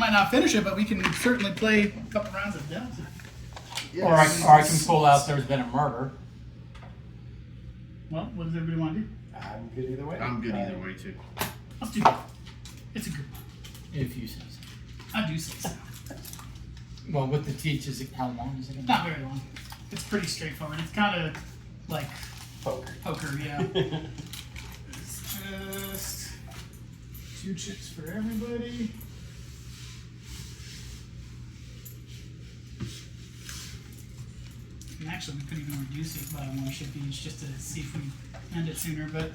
might not finish it, but we can certainly play a couple rounds of Delta. Or I can pull out There's Been a Murder. Well, what does everybody want to do? I'm good either way. I'm good either way too. Let's do that. It's a good one. If you say so. I do say so. Well, with the teach, how long is it? Not very long. It's pretty straightforward. It's kind of like poker, yeah. It's just 2 chips for everybody. And actually, we could even reduce it by 1 chip each just to see if we end it sooner, but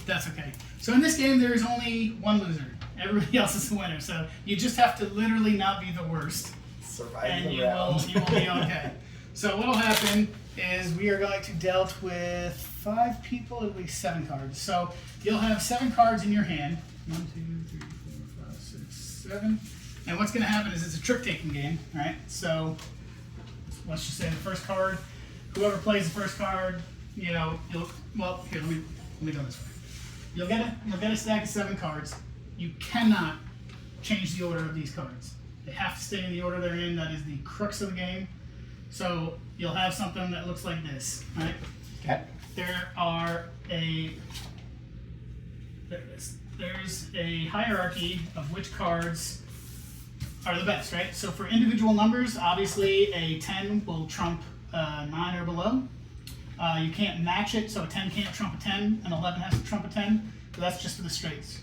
that's okay. So in this game, there is only 1 loser. Everybody else is the winner. So you just have to literally not be the worst. Survive And the you round. will be okay. So what will happen is we are going to dealt with 5 people, at least 7 cards. So you'll have 7 cards in your hand. 1, 2, 3, 4, 5, 6, 7. And what's going to happen is it's a trick-taking game, right? So let's just say the first card, whoever plays the first card, you know, well, here, let me go this way. You'll get a stack of 7 cards. You cannot change the order of these cards. They have to stay in the order they're in. That is the crux of the game. So you'll have something that looks like this, right? Okay. There's a hierarchy of which cards are the best, right? So for individual numbers, obviously a 10 will trump 9 or below. You can't match it, so a 10 can't trump a 10, an 11 has to trump a 10. So that's just for the straights.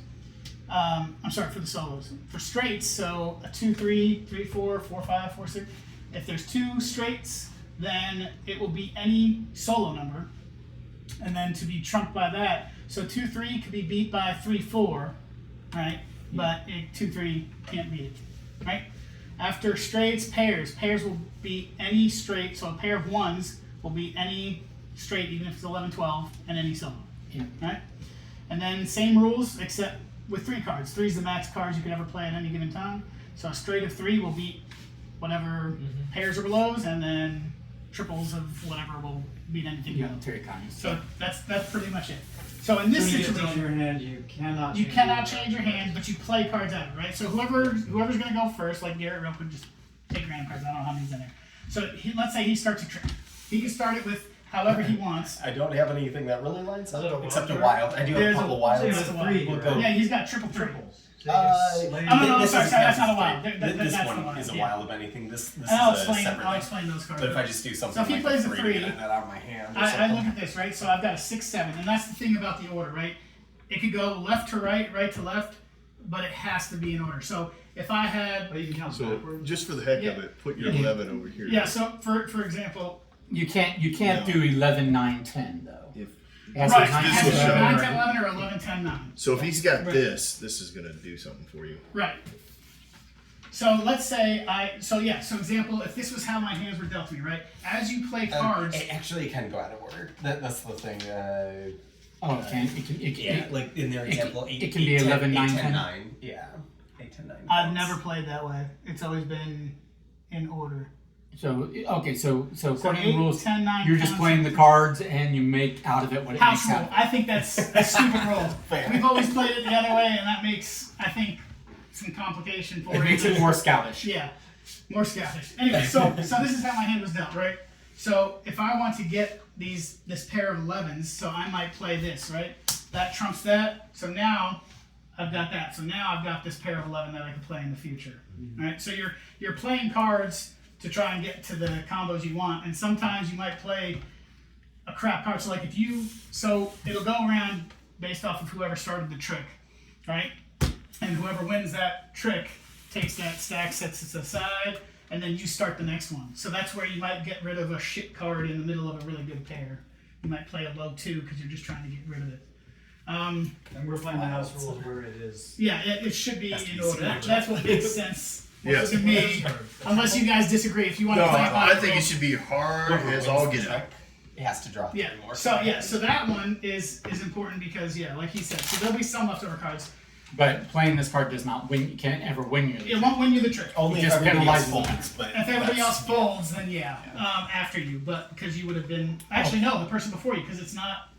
I'm sorry, for the solos. For straights, so a 2, 3, 3, 4, 4, 5, 4, 6. If there's 2 straights, then it will be any solo number. And then to be trumped by that, so 2, 3 could be beat by 3, 4, right? But 2, 3 can't beat it, right? After straights, pairs. Pairs will beat any straight, so a pair of 1s will beat any straight, even if it's 11, 12, and any solo, right? And then same rules, except with 3 cards. 3 is the max cards you could ever play at any given time. So a straight of 3 will beat whatever pairs or belows, and then triples of whatever will beat anything You below. got 3 kinds. So that's pretty much it. So in this When you get situation, those in your hand, you cannot change your hand, but you play cards out, right? So whoever's going to go first, like Garrett real quick, just take random cards. I don't know how many's in there. So let's say he starts a trick. He can start it with however he wants. I don't have anything that really lines up, So, except a well, wild. I do have a there's couple a- wilds. there's a three, We'll right? go. Yeah, he's got triple three. triples. Oh, no, This sorry, is- that's not a wild. This That's one the wild, is a yeah. wild of anything. This And is I'll a separate explain thing. those cards. But if I just do something So if he like plays a a 3 3, and that out of my hand, or I something. look at this, right? So I've got a 6, 7, and that's the thing about the order, right? It could go left to right, right to left, but it has to be in order. So if I had, But you can count So backwards. just for the heck of Yeah. it, put your Yeah. 11 over here. yeah. So for example, You can't No. do 11, 9, 10 though. If, It has to right, be 9, this 10, will show. 9, 11. 10, 11, or 11, 10, 9. so if he's got Right. this is going to do something for you. Right. So let's say so example, if this was how my hands were dealt to me, right? As you play cards, It actually can go out of order. That's the thing. Oh, it can. It can. Like in their it example, can- 8, it can be 11, 9, 10. 9. Yeah. 8, 10, 9. I've never played that way. It's always been in order. So okay, so according to 8, the rules, 10, 9, you're just 10, playing the cards and you make out of it what it House makes rule. out. I think that's a stupid rule. Fair. We've always played it the other way, and that makes, I think, some complication for It makes it more scoutish. Yeah, more scoutish. Anyway, so this is how my hand was dealt, right? So if I want to get this pair of 11s, so I might play this, right? That trumps that. So now I've got that. So now I've got this pair of 11 that I can play in the future. Right? So you're playing cards to try and get to the combos you want, and sometimes you might play a crap card. So like so it'll go around based off of whoever started the trick, right? And whoever wins that trick takes that stack, sets it aside, and then you start the next one. So that's where you might get rid of a shit card in the middle of a really good pair. You might play a low 2 because you're just trying to get rid of it. And we're playing the house rules where it is. Yeah, it should be Has to in be order. That's what makes sense Yeah. to me. Unless you guys disagree. If you want No, to play I think it should be hard as all get out. It has to drop. Yeah. 3 more. So that one is important because like he said, so there'll be some leftover cards. But playing this card does not win. You can't ever win you. It won't win you the trick. Only It if just everybody else penalizes folds. But If everybody that's- else folds, then after you. But because you would have been actually no, the person before you, because it's not.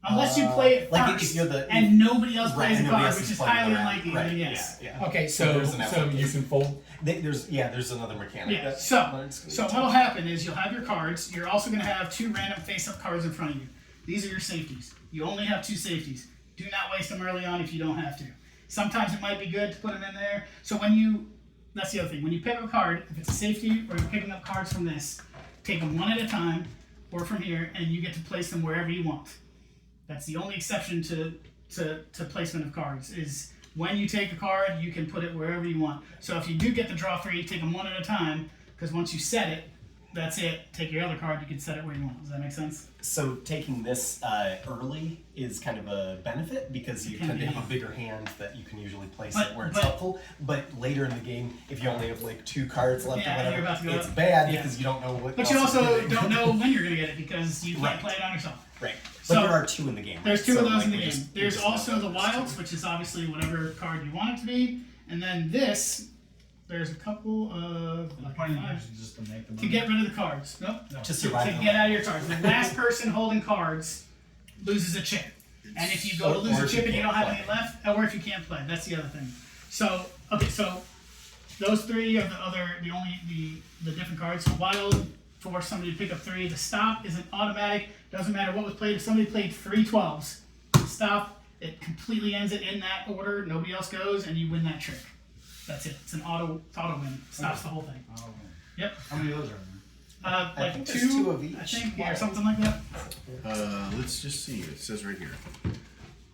Unless you play it like first, if you're the and nobody else right, plays a and nobody card, else which is playing highly around. unlikely, Right, then yes. Yeah. Okay, so There's an you application. can fold. There's another mechanic. Yeah. That's So what'll happen is you'll have your cards. You're also going to have 2 random face-up cards in front of you. These are your safeties. You only have 2 safeties. Do not waste them early on if you don't have to. Sometimes it might be good to put them in there. So that's the other thing. When you pick up a card, if it's a safety or you're picking up cards from this, take them one at a time or from here, and you get to place them wherever you want. That's the only exception to placement of cards is when you take a card, you can put it wherever you want. So if you do get the draw free, take them one at a time, because once you set it, that's it. Take your other card, you can set it where you want. Does that make sense? So taking this early is kind of a benefit because you It can tend to be. have a bigger hand that you can usually place But- it where it's but- helpful. But later in the game, if you only have like 2 cards left Yeah, or you're about whatever, to go it's up. bad Yeah. because you don't know what. But else you you're also getting. don't know when you're going to get it because you can't Right. play it on yourself. Right. But So, there are 2 in the game. There's right? 2 So, of those like, in the we game. just- we There's just know also the those wilds, 2. which is obviously whatever card you want it to be. And then this, there's a couple of The point is just to make them. to get rid of the cards. Nope. To To survive. get out of your cards. The last person holding cards loses a chip. And if you go to lose Or a if chip you and you don't can't have any left, or if you can't play, that's the other thing. So, okay, so those 3 are the different cards. So wild force somebody to pick up 3. The stop is an automatic. Doesn't matter what was played. If somebody played 3 12s, stop. It completely ends it in that order. Nobody else goes, and you win that trick. That's it. It's an auto win. Stops the whole thing. Oh, okay. Yep. How many of those are in I Like think 2, there's 2 of each. I think, or wild. something like that. Let's just see. It says right here.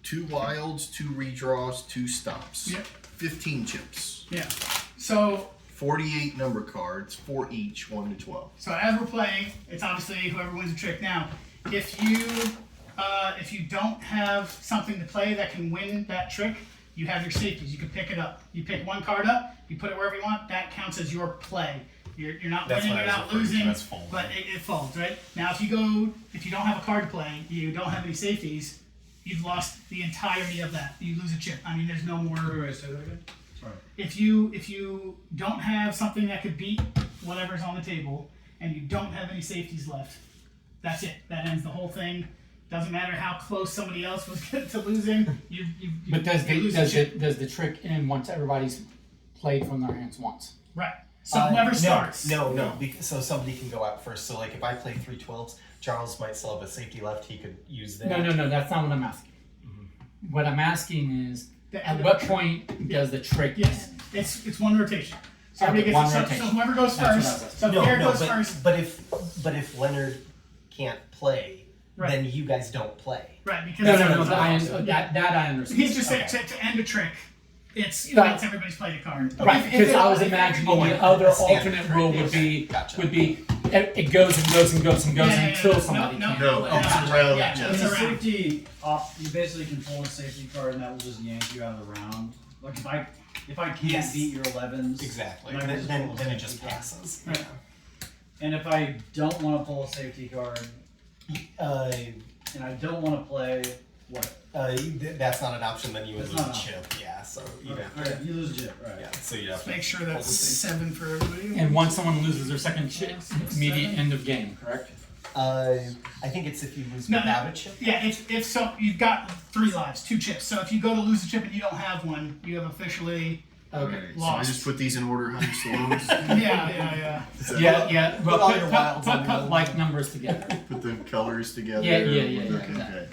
2 wilds, 2 redraws, 2 stops. Yep. 15 chips. Yeah. So 48 number cards, 4 each, 1 to 12. So as we're playing, it's obviously whoever wins the trick. Now, if you don't have something to play that can win that trick, you have your safeties. You can pick it up. You pick 1 card up, you put it wherever you want. That counts as your play. You're not That's winning, what you're I was not referring to losing, as fold. but it folds, right? Now, if you don't have a card to play, you don't have any safeties, you've lost the entirety of that. You lose a chip. I mean, there's no more. Wait, say that again? Sorry. If you don't have something that could beat whatever's on the table, and you don't have any safeties left, that's it. That ends the whole thing. Doesn't matter how close somebody else was to losing. But does you lose the chip. the trick end once everybody's played from their hands once? Right. So whoever starts. No. So somebody can go out first. So like if I play 3 12s, Charles might still have a safety left. He could use that. No, that's not what I'm asking. What I'm asking is, The at end what of the point does the trick Yes. end? It's 1 rotation. So Okay, everybody one gets so rotation. whoever goes That's what I was first. asking. So No, Pierre no, goes first. but if Leonard can't play, Right. then you guys don't play. Right. Because No, Yeah. that I understand. He's just saying Okay. to end a trick. It's Right. once everybody's played a card. Right, If because it- I was if imagining everybody- the other a standard alternate trick, rule okay, gotcha. would be it goes and goes and goes and goes Yeah, until no, somebody no, can't. No, Yeah. it's around. Yeah. Yeah. It's It's a around. safety. You basically can pull a safety card, and that will just yank you out of the round. Like if I can't Yes. beat your 11s, Exactly. then I Then, just then, pull a then it safety just card. passes. Right. And if I don't want to pull a safety card, Uh, and I don't want to play what? that's not an option. Then you would That's lose not a an chip. Yeah. So you Okay, have all to. right, you lose a chip, right? Yeah. So you have to Make sure pull that's the safety. 7 for everybody. And once someone loses their second chip, immediate end of game, correct? I think it's if you lose No, without a chip. Yeah, if so, you've got 3 lives, 2 chips. So if you go to lose a chip and you don't have one, you have officially. Okay. So I Lost. just put these in order, how you slows. Yeah. Yeah. Put all your wilds on the Put other like numbers together. Put the colors together. Yeah. Okay, exactly. okay.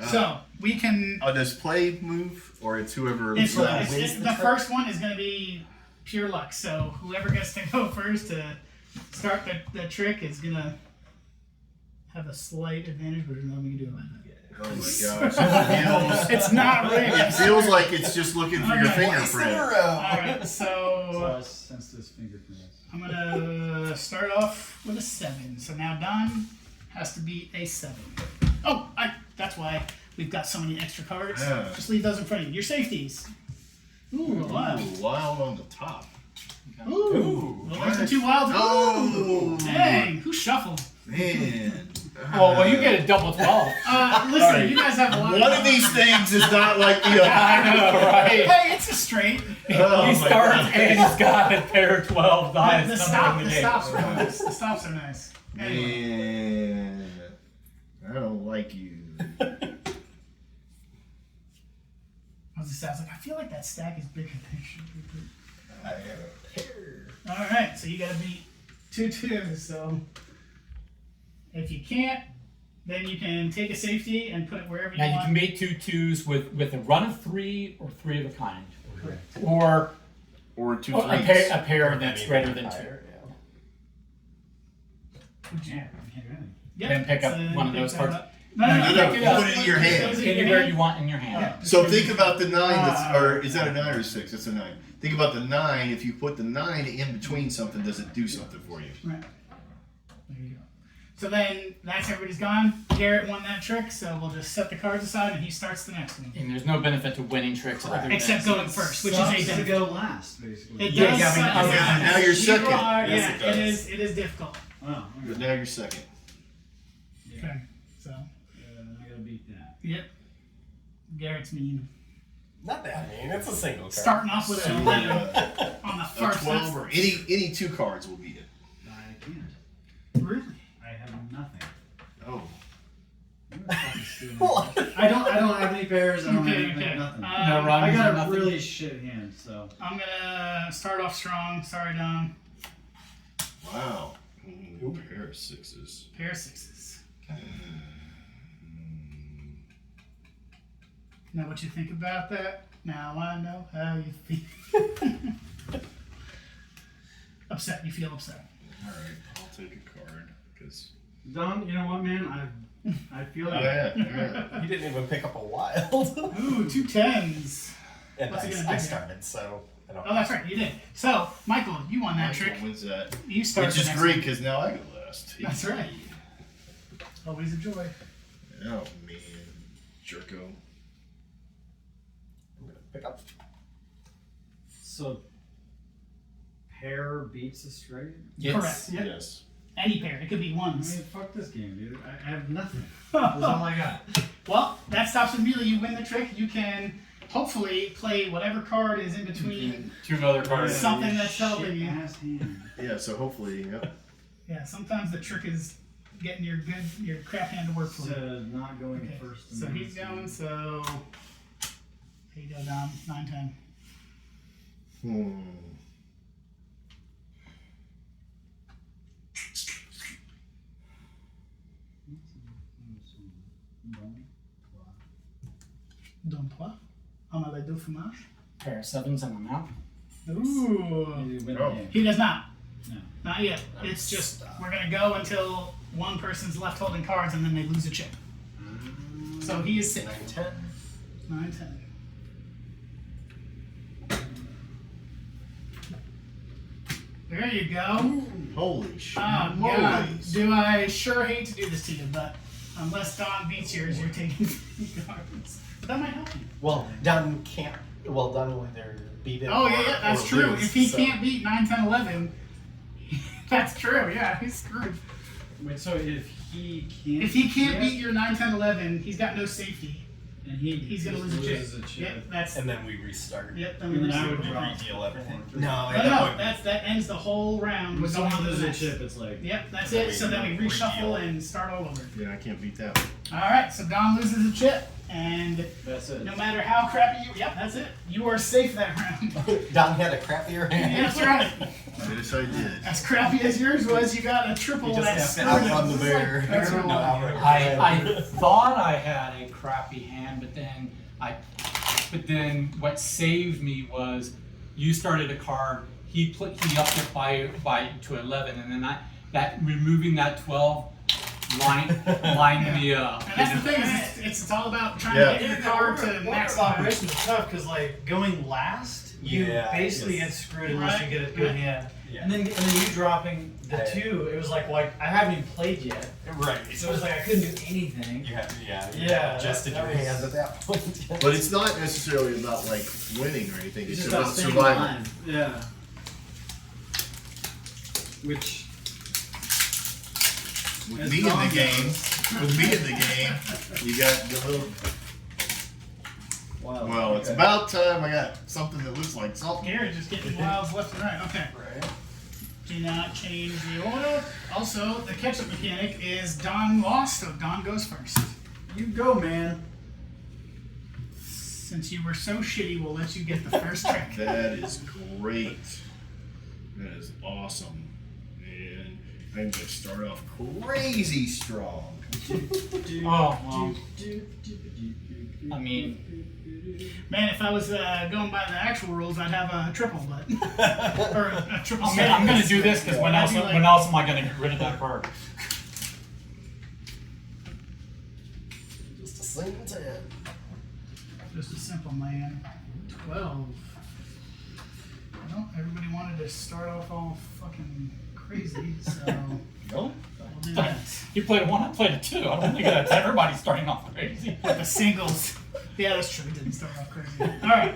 So we can. Does play move, or it's whoever It's, loses? wins the the trick. first one is going to be pure luck. So whoever gets to go first to start the trick is going to have a slight advantage, but there's nothing we can do about it. Oh my gosh. It's not rigged. It feels like it's just looking for your Okay. fingerprint. Alright, So so I sense this fingerprint. I'm gonna start off with a 7. So now Don has to beat a 7. Oh, that's why we've got so many extra cards. Yeah. Just leave those in front of you. Your safeties. Ooh, a wild. Ooh, wild on the top. Ooh. Well, there's the 2 wilds. Oh. Dang, who shuffled? Man. Well, you get a double 12. Listen, you guys have a lot One of these things is not like the other. I know, right? Hey, it's a straight. Oh He my starts God. and he's got a pair of 12, the The highest number in the game. stops are nice. The stops are nice. Anyway. Man. I don't like you. this out. I was like, I feel like that stack is bigger than it should be. I have a pair. All right, so you got to beat 2 twos. So if you can't, then you can take a safety and put it wherever you Now you want. can make 2 twos with a run of 3 or 3 of a kind, Correct. or Or 2 a threes. pair that's greater than 2. Yeah, I can't do anything. Yep. Then pick up So one of pick those that cards. up. No, you no, pick you put it in your hand. Those are Anywhere you want in your hand. So think about the 9 that's, or is that a 9 or a 6? It's a 9. Think about the 9. If you put the 9 in between something, does it do something for you? Right. There you go. So then that's everybody's gone. Garrett won that trick, so we'll just set the cards aside and he starts the next one. And there's no benefit to winning tricks other than Except going first, which Sucks is a to benefit. go last, basically. It Yeah, does. yeah, I mean, suck. other than now you're You second. are- Yes, yeah, it it is difficult. Oh, But okay. now you're second. Yeah. Okay. So I gotta beat that. yep. Garrett's mean. Not that mean. It's a single card. Starting off with an 11 on the A first. 12 or any 2 cards will beat it. I can't. Really? I have nothing. Oh. I don't have any pairs. I don't Okay, have okay. nothing. No Um, runs, I got a nothing. really shit hand, so. I'm gonna start off strong. Sorry, Don. Wow. Ooh, pair of 6s. Pair of 6s. Know what you think about that? Now I know how you feel. Upset. You feel upset. All right, I'll take a card because. Don, you know what, man? I feel Oh like yeah. You didn't even pick up a wild. Ooh, 2 10s. And What's it gonna I do? started, so I don't. Oh, that's right. You did. So, Michael, you won that trick. Wins that. You start Which the is next great one. because now I go last. That's right. Always a joy. Oh man, Jerko. I'm gonna pick up. so. Pair beats a straight. Yes. Correct. Yep. Yes. Any pair. It could be I ones. mean, fuck this game, dude. I have nothing. That's all I got. Well, that stops with melee. You win the trick. You can hopefully play whatever card is in between. 2 other cards. Something that's helping you. Shit-ass hand. Yeah. So hopefully, yep. Yeah, sometimes the trick is getting your crap hand to work for you. To not going Okay, first. so he's going, so here you go, Dom. 9 10. Hmm. Don toi. Omelette de fromage. Pair of 7s and I'm out. Ooh. You win the Oh. game. He does not. No. Not yet. It's just, we're going to go until one person's left holding cards and then they lose a chip. So he is safe. 9, 10. 9 10. There you go. Holy shit. Oh, God. Do I sure hate to do this to you, but unless Don beats yours, you're taking 3 cards. But that might help you. Well, Don can't. Well, Don will either beat it. Oh, yeah, that's or true. lose, If he so- can't beat 9 10 11, that's true. Yeah, he's screwed. Wait, so if he can't. If he can't beat your 9 10 11, he's got no safety. and He's going to lose a chip. loses a chip. Yep, that's. And then we restart. Yep, And then I would reset. draw. Redeal everything. No, No, that ends the whole round. When We're going someone on to loses the a next. chip, it's like. Yep, that's it. So then we reshuffle Redeal. and start all over. Yeah, I can't beat that. All right, so Don loses a chip, and That's it. no matter how crappy you, yep, that's it. You are safe that round. Don had a crappier hand. Yeah, that's right. Yes, I did. As crappy as yours was, you got a triple You just that's have to outrun the bear. That's right. No, outrun the I bear. thought I had a crappy hand, but then what saved me was you started a card. He upped it by to 11, and then that removing that 12 lined me up. And that's the thing is, it's all about trying Yeah. to get your card to max out. operation is tough because like going last, you Yeah, basically yes. get screwed unless you get a good hand. Yeah. And then you dropping the Yeah. 2, it was like I haven't even played yet, Right. so it was like I couldn't do anything. You have, you Yeah, adjusted that your was- hand at that point. But it's not necessarily about like winning or anything. It's It's just about about staying surviving. alive. Yeah. Which. With As me in Don the game, you got the little. Wow. Well, it's about time I got something that looks like something. Gary just getting wilds left and right. Okay. Right. Do not change the order. Also, the catch-up mechanic is Don lost, so Don goes first. You go, man. since you were so shitty, we'll let you get the first trick. That is great. That is awesome. And I'm gonna start off crazy strong. Oh, well. I mean, Man, if I was going by the actual rules, I'd have a triple, but or a triple. I'm gonna do this because when else am I gonna get rid of that card? Just a single 10. Just a simple man. 12. Well, everybody wanted to start off all fucking crazy, so No? we'll do that. You played a 1, I played a 2. I don't think that's everybody starting off crazy. The singles. Yeah, that's true. He didn't start off crazy. All right.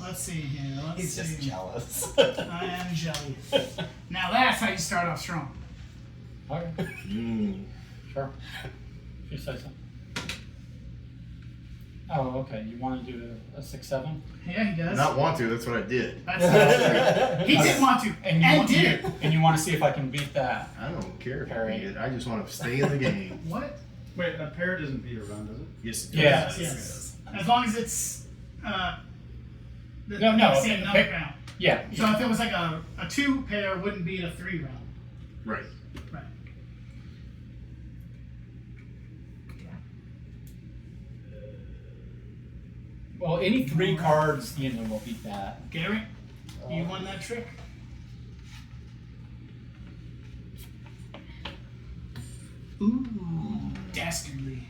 Let's see here. He's just jealous. I am jelly. Now that's how you start off strong. Okay, sure. If you say so. Oh, okay. You want to do a 6-7? Yeah, he does. Not want to, that's what I did. That's he did want to, and did it. And you want to see if I can beat that? I don't care if I Parry. beat it. I just want to stay in the game. What? Wait, a pair doesn't beat a run, does it? Yes, it Yeah. does. Yes. As long as it's the No, same number pick- count. Yeah. So if it was like a 2 pair, wouldn't beat a 3 round. Right. Right. Well, any 3 cards, will beat that. Gary, you won that trick. Ooh, dastardly.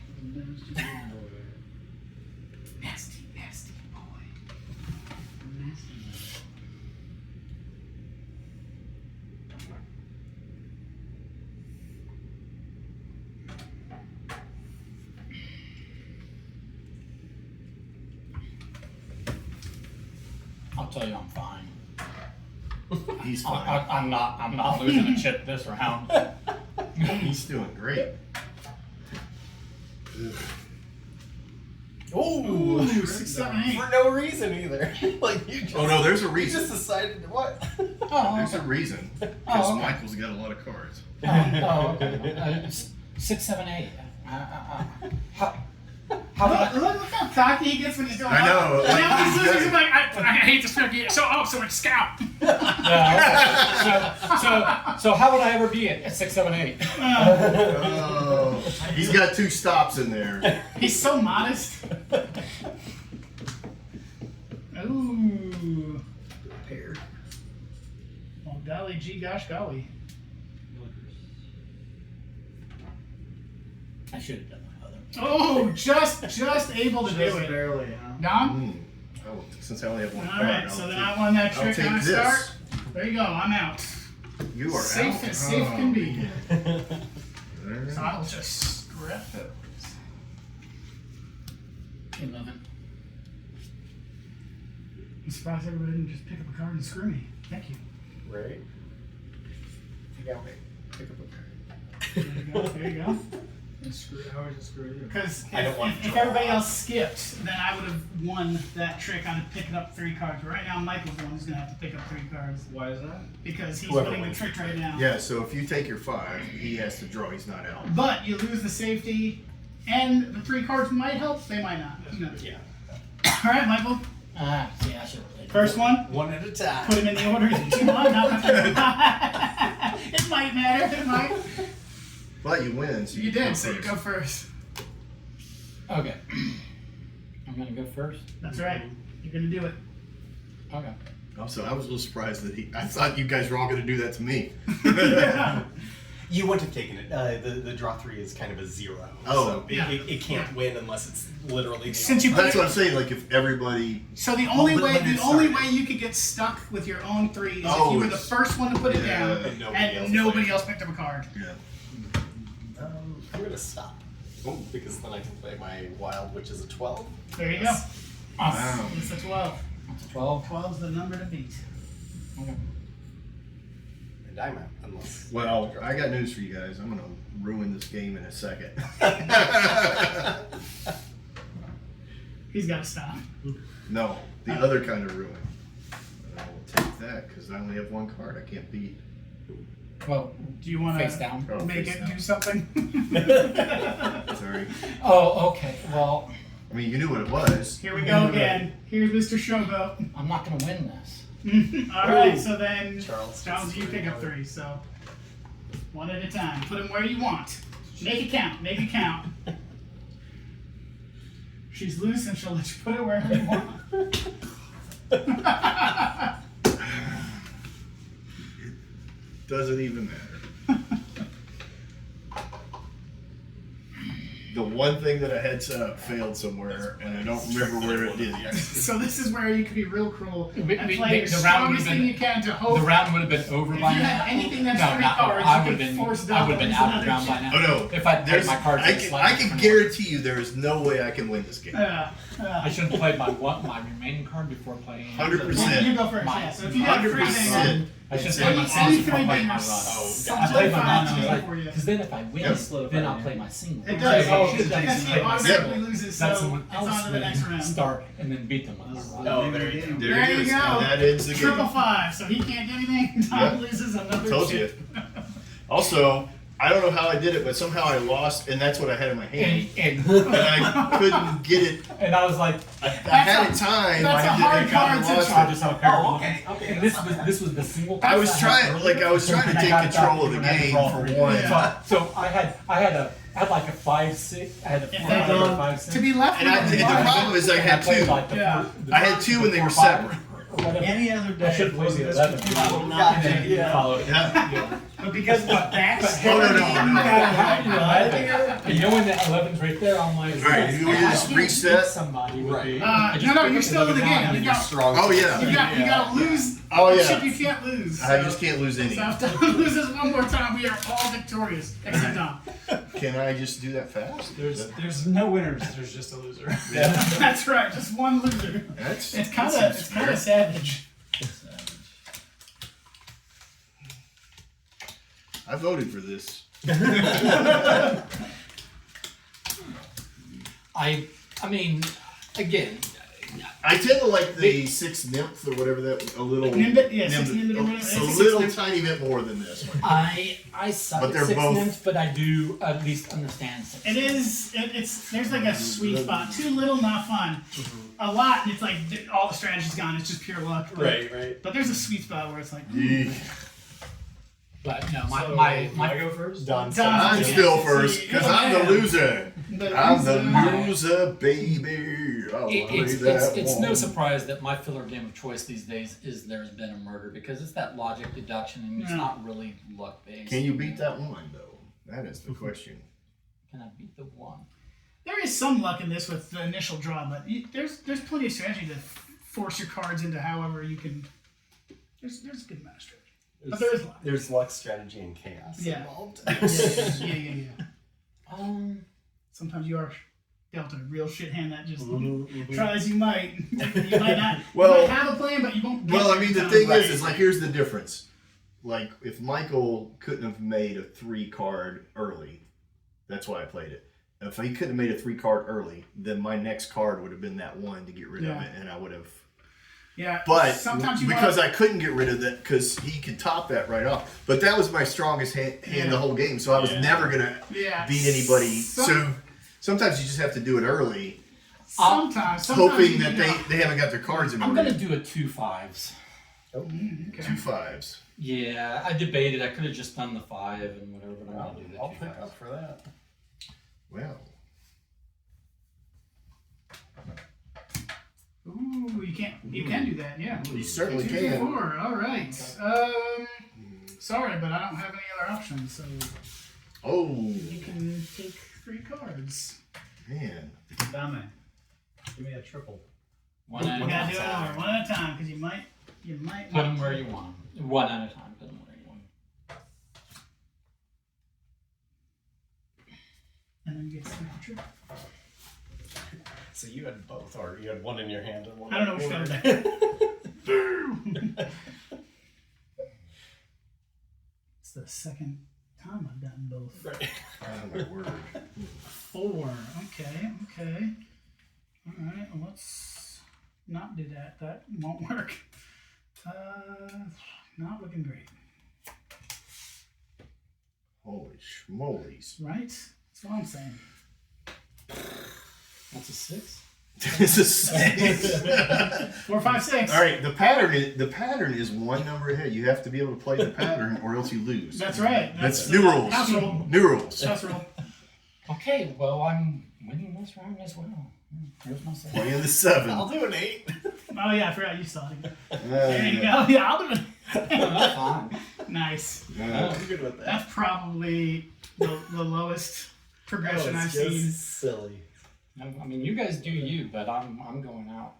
Nasty, nasty boy. Nasty. I'll tell you, I'm fine. He's fine. I'm not losing a chip this round. He's doing great. Ooh, 6, 7, 8. for no reason either. Like you just, Oh no, there's a you reason. just decided what? Oh, There's a okay. reason. Oh, Because okay. Michael's got a lot of cards. Oh, okay. 6, 7, 8. How Look, about look how cocky he gets when he's going I know, up. like, And now he's he's losing, got- he's like, I hate this trick. So it's scout. Yeah, okay. So how would I ever be at 6, 7, 8? Oh, he's got 2 stops in there. He's so modest. Ooh. Pair. Well, golly gee gosh golly. I should have done my other. Oh, just able to do Just it. barely, huh? Don? Oh, since I only have 1 All card, right, I'll so then take- I won that I'll trick take on a this. start. There you go, I'm out. You are Safe out. as safe can be. There. So I'll just scrap those. 11. I'm surprised everybody didn't just pick up a card and screw me. Thank you. Right? Pick up a card. There you go. There you go. And how is it screw you? Because I don't want to if draw. everybody else skipped, then I would have won that trick on picking up 3 cards. But right now, Michael's the one who's going to have to pick up 3 cards Why is that? because he's Whoever winning the wins. trick right now. Yeah, so if you take your 5, he has to draw. He's not out. But you lose the safety, and the 3 cards might help. They might not. Who knows? Yeah. All right, Michael. See, I should have played. First one. One at a time. Put them in the order that you want. It might matter. It might. But you win, so You go did, so you first. go first. Okay. I'm gonna go first. That's right. You're gonna do it. Okay. Also, I was a little surprised that I thought you guys were all going to do that to me. You wouldn't have taken it. The draw 3 is kind of a 0. Oh. So Yeah. it can't win unless it's literally the Since you put That's it, what I'm saying. Like if everybody, so the only Well, way when it started. you could get stuck with your own 3 is if Oh, you were the it's- first one to put it yeah, down and and nobody else picked up a card. yeah. I'm gonna stop. Oh, because then I can play my wild, which is a 12. There you go. Wow. It's a 12. That's a 12. 12's the number to beat. Okay. And I'm out, unless. Well, I got news for you guys. I'm going to ruin this game in a second. He's got to stop. No, the other kind of ruin. I will take that because I only have 1 card. I can't beat. Well, Do you want face to down. Oh, make face it down. do something? Sorry. Oh, okay. Well, I mean, you knew what it was. Here we go again. Here's Mr. Showboat. I'm not gonna win this. All right, so then Charles. you pick up 3. So one at a time. Put them where you want. Make it count. Make it count. She's loose and she'll let you put it wherever you want. Doesn't even matter. The one thing that I had set up failed somewhere, and I don't remember where it did. So this is where you can be real cruel and We- play your the round would've strongest thing been- you can to hope. The round would have been over If by you now. had anything that's 3 no, cards, I you would could have been. force I would have been doubles out of and the round by other now. Oh no! If I played my cards, in a I slightly can different guarantee you there is no way I can win this game. I should have played my remaining card before playing. 100%. You go first. Mine. Yeah. So if you got 3 things, 100%. I should have any played my single before 3 playing my bangers. run. Oh, I played my five non. to for you. Because then if I win, Yep. then I'll play my single. It does. Oh, Because he automatically loses, That's so someone it's else on to the next round. start and then beat them with my run. Oh, there you go. There There it you is. go. And that ends the Triple game. 5, so he can't do anything. Tom Yep. loses another Told you. chip. Also, I don't know how I did it, but somehow I lost, and that's what I had in my hand. And And I couldn't get it. and I was like, I had it timed. That's a I hard didn't- I card to lost try. it. just how terrible. Oh, okay, okay. And this was the single. I was had trying, earlier, like, I was trying to and I take got it back control of the when I had to game draw for three. one. Yeah. So I had like a 5-6. I had a If 4 that- or a 5-6. To be left And with the one. problem is I had played two. like the Yeah. the I had two and they were 4, 5, separate. or whatever. Any other day. I should have played the this 11. computer will not And then take it. followed it. Yeah. But because what that's Oh, no, no, no. And you know when the 11's right there, I'm like, All right, you just I reset. beat somebody with the- Uh, I just no, no, pick you're up still in the 11 game. down You and got- Strong. Oh, yeah. You got to lose. Oh, a yeah. chip you can't lose. I so- just can't lose any. So if Tom loses one more time, we are all victorious, except Tom. Can I just do that fast? there's no winners. There's just a loser. That's right, just one loser. That's It's kind that of seems fair. savage. I voted for this. I mean, again, I tend to like the 6 nymph or whatever that a little Nimbit? Yeah, 6 Nimbit or whatever. a It's a 6 little nymph. tiny bit more than this one. I suck But at they're 6 both- nymphs, but I do at least understand 6. It is. It's there's like a sweet spot. Too little, not fun. A lot, it's like all the strategy's gone. It's just pure luck. But, right. But there's a sweet spot where it's like. Eek. But no, So, my do I go first? Done. Done. I'm still first because I'm the loser. I'm the loser, baby. I'll play that it's no one. surprise that my filler game of choice these days is There's Been a Murder, because it's that logic deduction and it's Yeah. not really luck based. Can you beat that one though? That is the question. Can I beat the one? There is some luck in this with the initial draw, but there's plenty of strategy to force your cards into however you can. There's a good amount of strategy, but there is luck. There's luck, strategy, and chaos Yeah. involved. Yeah. Sometimes you are dealt a real shit hand that just try as you might. You might not. Well- you might have a plan, but you won't. get Well, I there mean, the in thing time. is like here's the difference. Like if Michael couldn't have made a 3-card early, that's why I played it. If he couldn't have made a 3-card early, then my next card would have been that one to get rid of Yeah. it, and I would have. Yeah, But sometimes you because want, I couldn't get rid of that, because he could top that right off. But that was my strongest hand Yeah. the whole game, so I was never gonna yeah, beat anybody. Some- So sometimes you just have to do it early, sometimes hoping you that need they haven't got their cards in I'm order. gonna do a 2 5s. Okay. 2 5s. Yeah, I debated. I could have just done the 5 and whatever, but I'm gonna do the 2 I'll pick 5s. up for that. Well, Ooh, you can do that, yeah. you certainly 2 can. 4, all right. Sorry, but I don't have any other options, so Oh you can take 3 cards. man. Dame. Give me a triple. One at You a gotta do it time. over, one at a time, because you might. Put them where you want them. One at a time. Put them where you want them. And then you get some trick. So you had both, or you had one in your hand and one. I don't know which in one your It's the second time I've done both. Right. Oh my word. 4. Okay. Alright, well, let's not do that. That won't work. Not looking great. Holy schmolies. Right? That's what I'm saying. That's a 6. It's a 6. 4, 5, 6. All right, the pattern is one number ahead. You have to be able to play the pattern, or else you lose. That's right. That's new rules. House rule. New rules. House rule. Okay, well, I'm winning this round as well. Here's my 7. Playing the 7. I'll do an 8. Oh yeah, I forgot you saw it. There you go. Yeah, I'll do it. That's fine. Nice. I'm good with that. That's probably the lowest progression I've seen. Silly. I mean, you guys do you, but I'm going out.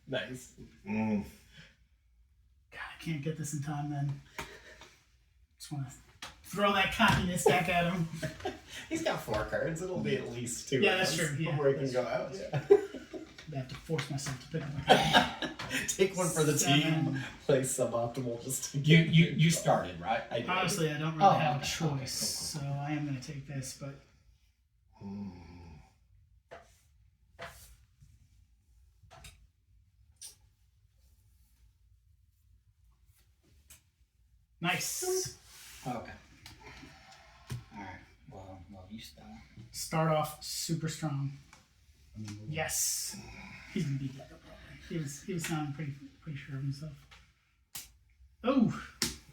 Nice. Mm. God, I can't get this in time then. Just want to throw that cockiness back at him. He's got 4 cards. It'll be at least 2 Yeah, that's true. Yeah, before he can that's go true. out. That's I have to force myself to pick up my card. Take one for the 7. team. Play suboptimal just to You started, right? I did. Honestly, I don't really have a okay, choice, okay, so I am going to take this, but nice. Okay. Alright. Well, you start. Start off super strong. Yes. He's going to beat that up probably. He was sounding pretty sure of himself. Oh,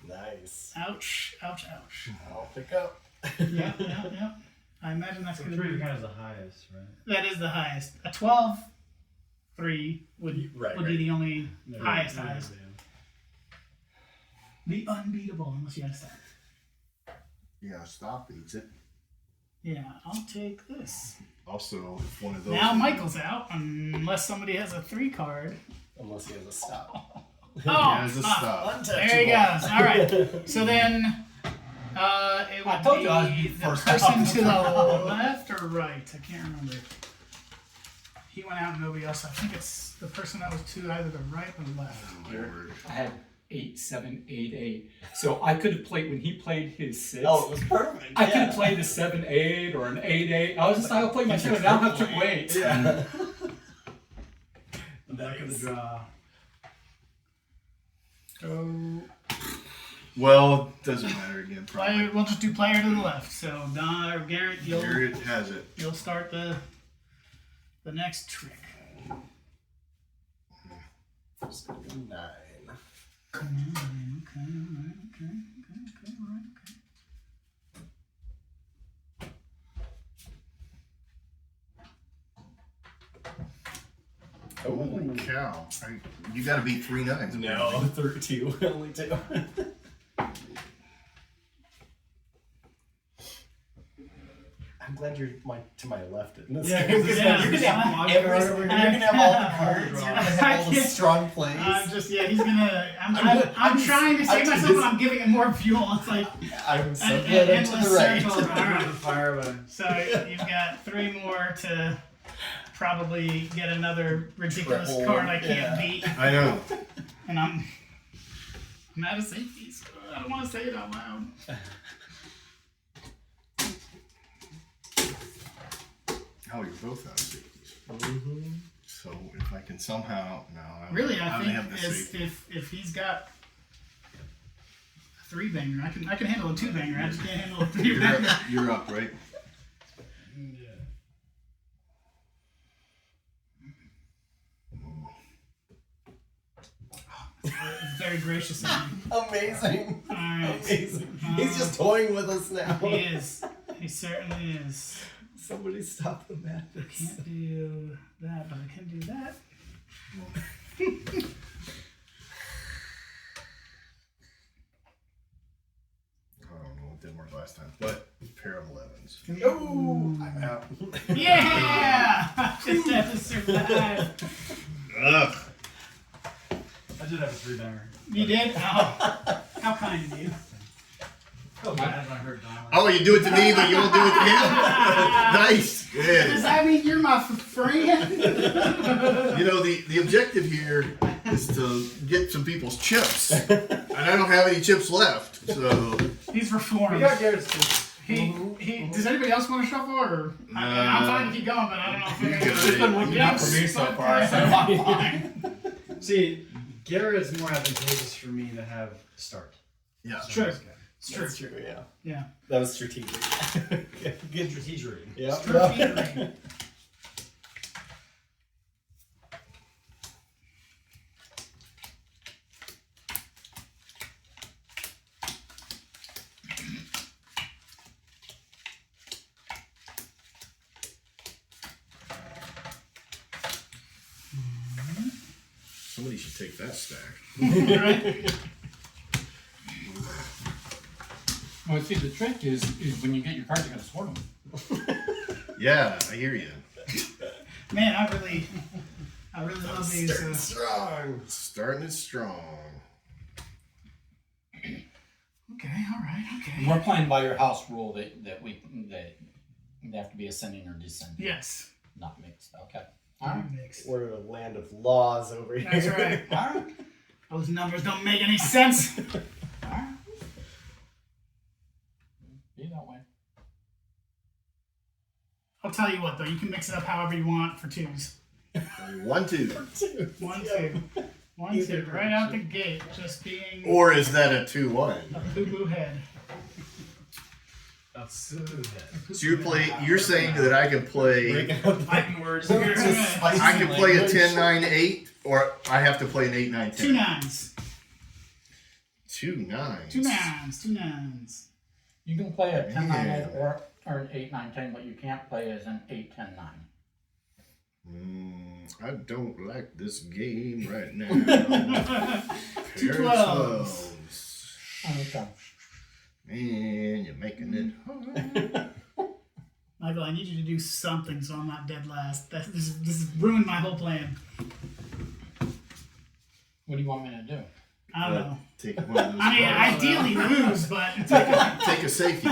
Nice. ouch, ouch, ouch. I'll pick up. Yeah. I imagine that's So going to 3 be... kind of the highest, right? That is the highest. A 12, 3 would Right, be right. the only No, highest. no, highest. yeah. The unbeatable, unless you had to stop. Yeah, stop beats it. Yeah, I'll take this. Also, if one of those. Now Michael's out, unless somebody has a 3 card. Unless he has a stop. Oh, Yeah, it's a stop. stop. There he goes. All right. So then, it would I told you I was be the the first person out. to the left or right. I can't remember. He went out and nobody else. I think it's the person that was to either the right or the left. Oh, my word. I had 8, 7, 8, 8. So I could have played when he played his 6. Oh, it was perfect. I could have played a 7, 8 or an 8, 8. I was just like, I'll play my 7. Now I have to wait. Yeah. Back of the draw. So Well, doesn't matter again. Probably. player, we'll just do player to the left. So Don or Garrett, Garrett has it. you'll start the next trick. Just gonna go 9. Okay, all right. Holy cow. You got to beat 3 9s. No, 32. Only 2. I'm glad you're to my left in this Yeah, game. 'cause yeah, You're gonna have yeah. every- you're gonna have all the cards. You're gonna have all the strong plays. He's gonna. I'm I'm trying to save I'm myself, but I'm giving him more fuel. It's like I'm so an glad I'm to endless the right. circle. All right. Fire away. So you've got 3 more to probably get another ridiculous Triple, card I can't yeah. beat, I know. and I'm out of safety, so I don't want to say it out loud. Oh, you're both out of safeties. So if I can somehow. No. Really, I only have the think safety. if he's got a 3 banger, I can handle a 2 banger. I just can't handle a 3 banger. You're up, right? Very gracious of him. Amazing. All right. Amazing. He's just toying with us now. He is. He certainly is. Somebody stop the madness. Can't do that, but I can do that. I don't know. It didn't work last time. But pair of 11s. Oh, I'm out. Yeah! Just have to survive. Ugh. I did have a 3 banger. You did? Oh, how kind of you. Oh, bad when I heard Don. Oh, you do it to me, but you won't do it to him? Nice. Does Good. that mean you're my friend? You know, the objective here is to get some people's chips. And I don't have any chips left. So, He's We reformed. got Garrett's too. He. Does anybody else want to shuffle, or I'm fine to keep going, but I don't know if we're You're gonna. good. It's been working out for me so far, so I'm fine. See, Garrett is more advantageous for me to have start. yeah. True. Okay. It's true. That's true, yeah. Yeah. That was strategic. Good strategery. Yeah. Strategy. Somebody should take that stack. Right? Well, see, the trick is when you get your cards, you gotta sort them. Yeah, I hear you. Man, I really love these. Strong. Starting it strong. Okay, all right, okay. We're playing by your house rule that they have to be ascending or descending, Yes. not mixed. Okay. All right. Mixed. We're in a land of laws over here. That's right. All right. Those numbers don't make any sense. All right. Be that way. I'll tell you what, though, you can mix it up however you want for twos. 1, 2. 1, 2. 1, 2. Right out the gate, just being Or is that a 2-1? a boo-boo head. That's So you're saying that I can play fighting words. Just I can play a 10, 9, 8, or I have to play an 8, 9, 10. 2 9s. 2 9s. 2 9s. 2 9s. You can play a 10, 9, 8 Yeah. or an 8, 9, 10, but you can't play as an 8, 10, 9. I don't like this game right now. 2 Pair of 12s. 12s. Okay. Man, you're making it hard. Michael, I need you to do something so I'm not dead last. This has ruined my whole plan. What do you want me to do? I don't know. Take one of those I mean, cards. ideally lose, but Take a safety.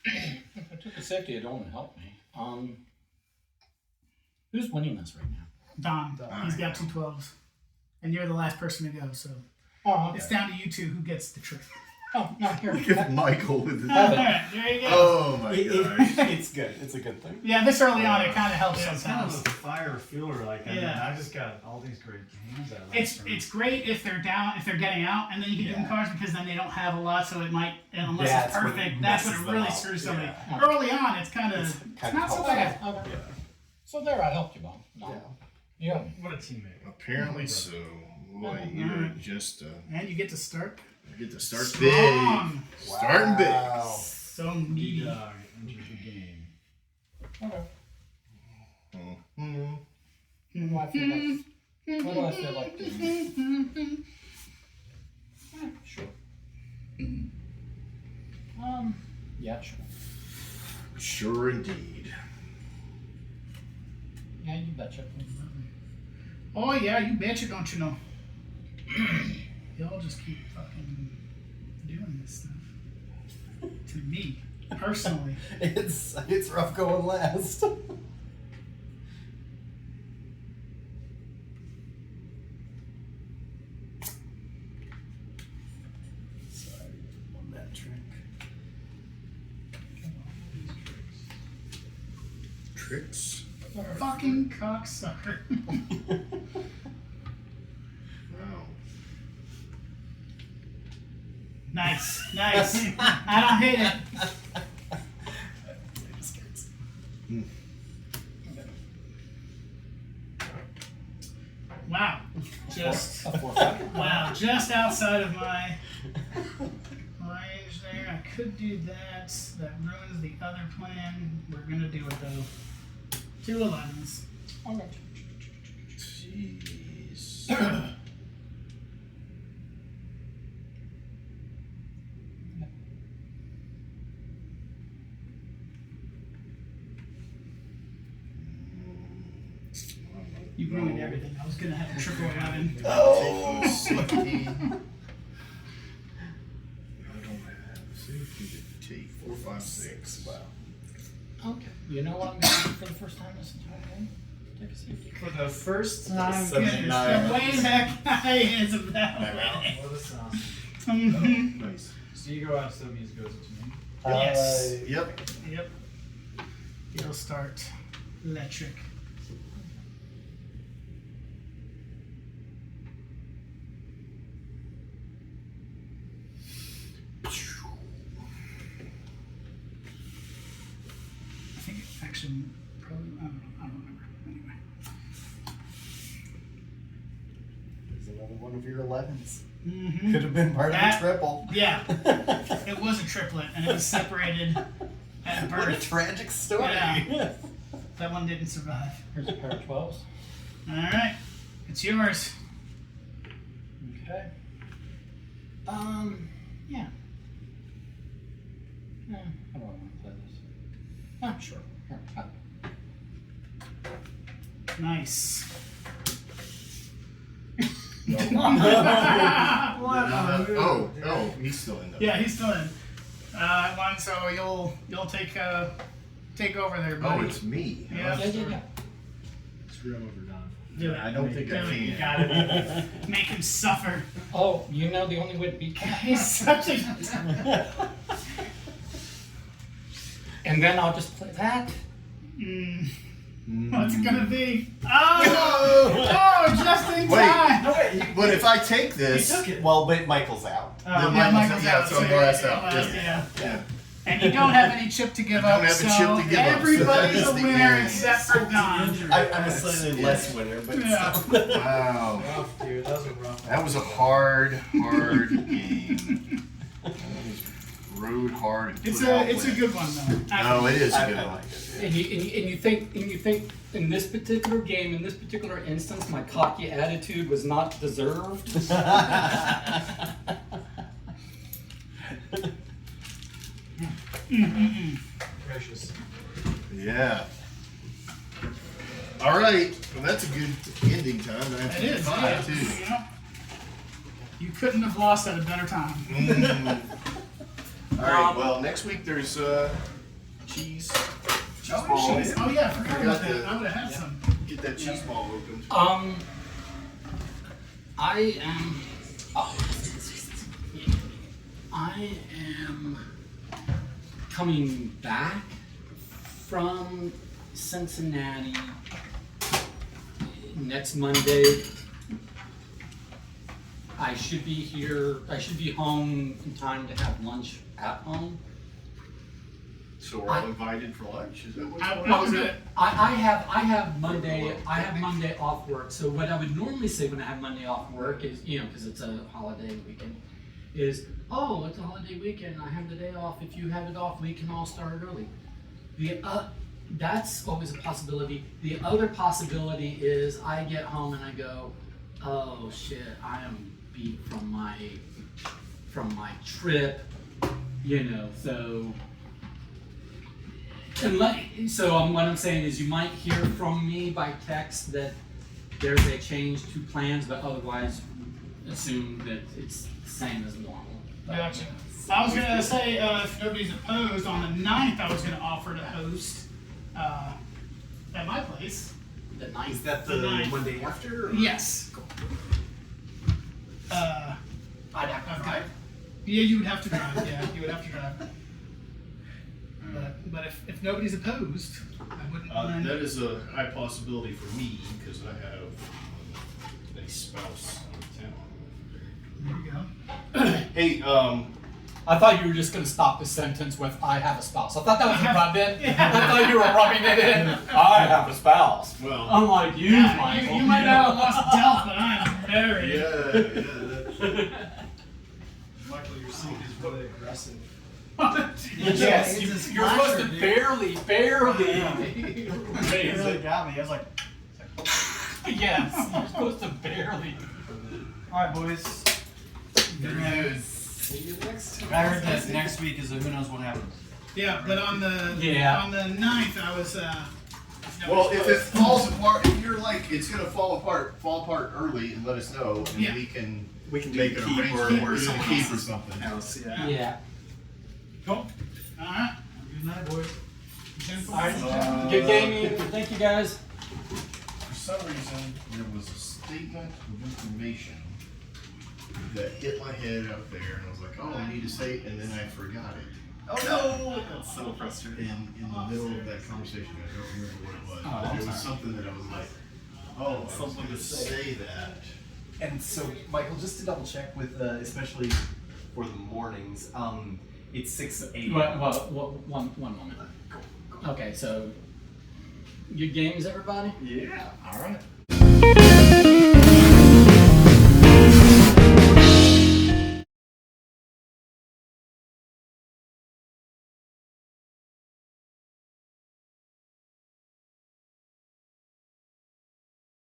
If I took a safety, it don't help me. Who's winning this right now? Don, he's got 2 12s. And you're the last person to go, so Oh, it's down to you two who gets the trick. Oh, no, here. Look at Michael with his. Alright, there you go. Oh my gosh. It's good. It's a good thing. Yeah, this early on, it kind of helps Yeah, it's kind of sometimes. a fire feeler. Like, I mean, Yeah. I just got all these great hands out of It's great if they're down, if they're getting out, and then you can give them Yeah. cards because then they don't have a lot, so it might, and unless That's it's what perfect, that's when messes it them really up. screws somebody. Yeah. Early on, it's kind of, it's kind not of so helpful. bad. Okay. So there, I helped you, Bob. No. Yeah. Yeah. What a teammate. Apparently so. Boy, you're just And you get to start you get to start big. strong. Starting big. Wow. So meaty. D-Dog enters the game. Okay. Mhm. What do I feel like? What do I feel like doing? Sure. Yeah, sure. Sure indeed. Yeah, you betcha. Oh yeah, you betcha, don't you know? Y'all just keep fucking doing this stuff. To me, personally. It's rough going last. Sorry on that trick. Tricks. Fucking cocksucker. Wow. Nice, nice. I don't hate it. Wow. Just A 4-5. wow, just outside of my range there. I could do that. That ruins the other plan. We're gonna do it though. 2 11s. Okay. Jeez. You ruined everything. I was gonna have a triple 11. Oh, safety. I don't have safety to take. 4, 5, 6. Wow. Okay. You know what I'm going to do for the first time this entire game? Take a safety. For the first My time. goodness, the way that guy is about What a sausage. it. Nice. So you go out, so means goes to me. Yes. Yep. Yep. It'll start electric. I think it actually probably, I don't remember. Anyway. There's another one of your 11s. Mm-hmm. Could have been part That- of the triple. Yeah, it was a triplet and it was separated at What a birth. tragic story. Yeah. That one didn't survive. Here's a pair of 12s. All right. It's yours. Okay. Yeah. How do I want to play this? Oh, sure. Nice. Oh, he's still in there. Yeah, he's still in. One, so you'll take over there, buddy. Oh, it's me. Yeah. Screw him over, Don. Do it. I don't think I Do it. You can. got it. Make him suffer. Oh, you know the only way to beat He's such a. And then I'll just play that. What's it gonna be? Oh, just in Wait. time. No, wait, But if I take you this, took it. Well, but Michael's out. then Yeah, Michael's out, so I'm last you're out. last, Yeah. yeah. And you don't have any chip to give I up, don't have a so chip to give up, so everybody's that a is the winner end. except for Don. I'm a slightly less winner, but Yeah. still. Wow. Rough, dude. That was a rough That was a hard game. That was road hard. And It's put out a win. good one though. No, it is a I good one. like it. And you think in this particular game, in this particular instance, my cocky attitude was not deserved. precious. Yeah. All right. Well, that's a good ending time. It is. Five, Yeah. too. You know, you couldn't have lost at a better time. All right. Well, next week there's cheese. Cheese ball. Oh yeah, I forgot about Forgot that. I would have had some. Get that cheese ball opened. I am coming back from Cincinnati next Monday. I should be here. I should be home in time to have lunch at home. So we're all invited for lunch. Is that what's I going on? was it. I have Monday off work. So what I would normally say when I have Monday off work is, because it's a holiday weekend, is, oh, it's a holiday weekend. I have the day off. If you have it off, we can all start early. That's always a possibility. The other possibility is I get home and I go, oh shit, I am beat from my trip, so. What I'm saying is you might hear from me by text that there's a change to plans, but otherwise assume that it's the same as normal. Gotcha. I was gonna say if nobody's opposed, on the 9th I was gonna offer to host at my place. The 9th. Is that The the ninth. Monday after? Or? Yes. I'd have to drive. Yeah, you would have to drive. Yeah, you would have to drive. But if nobody's opposed, I wouldn't mind. That is a high possibility for me because I have a spouse out of town. There you go. Hey, I thought you were just going to stop the sentence with "I have a spouse." I thought that was a rub in. Yeah. I thought you were rubbing it in. I have a spouse. well, Unlike you, Yeah, Michael. you might not have lost Delph, but I'm married. Michael, your suit is really aggressive. Yes, It's a you're supposed slasher, to dude. barely It raise really it. got me. I was like, Yes, you're supposed to barely. all right, boys. Good news. See you next time. I heard that next week is a who knows what happens. Yeah, but on the 9th I was Well, if it falls apart, if you're like it's gonna fall apart early, and let us know, and Yeah. we can We can do make an keep arrangement or or someone keep or else's something. house. Yeah. Yeah. cool. Alright. Good night, boys. Gentle. All right. Good game. Thank you guys. For some reason, there was a statement of information that hit my head up there, and I was like, "Oh, I need to say it," and then I forgot it. Oh no! That's so frustrating. In the middle of that conversation, I don't remember what it was. Oh, but I'm it was sorry. something that I was like, "Oh, I was Something going to to say. say that." And so, Michael, just to double check with, especially for the mornings, it's 6 a.m. One moment. Okay, so good games, everybody. Yeah. All right.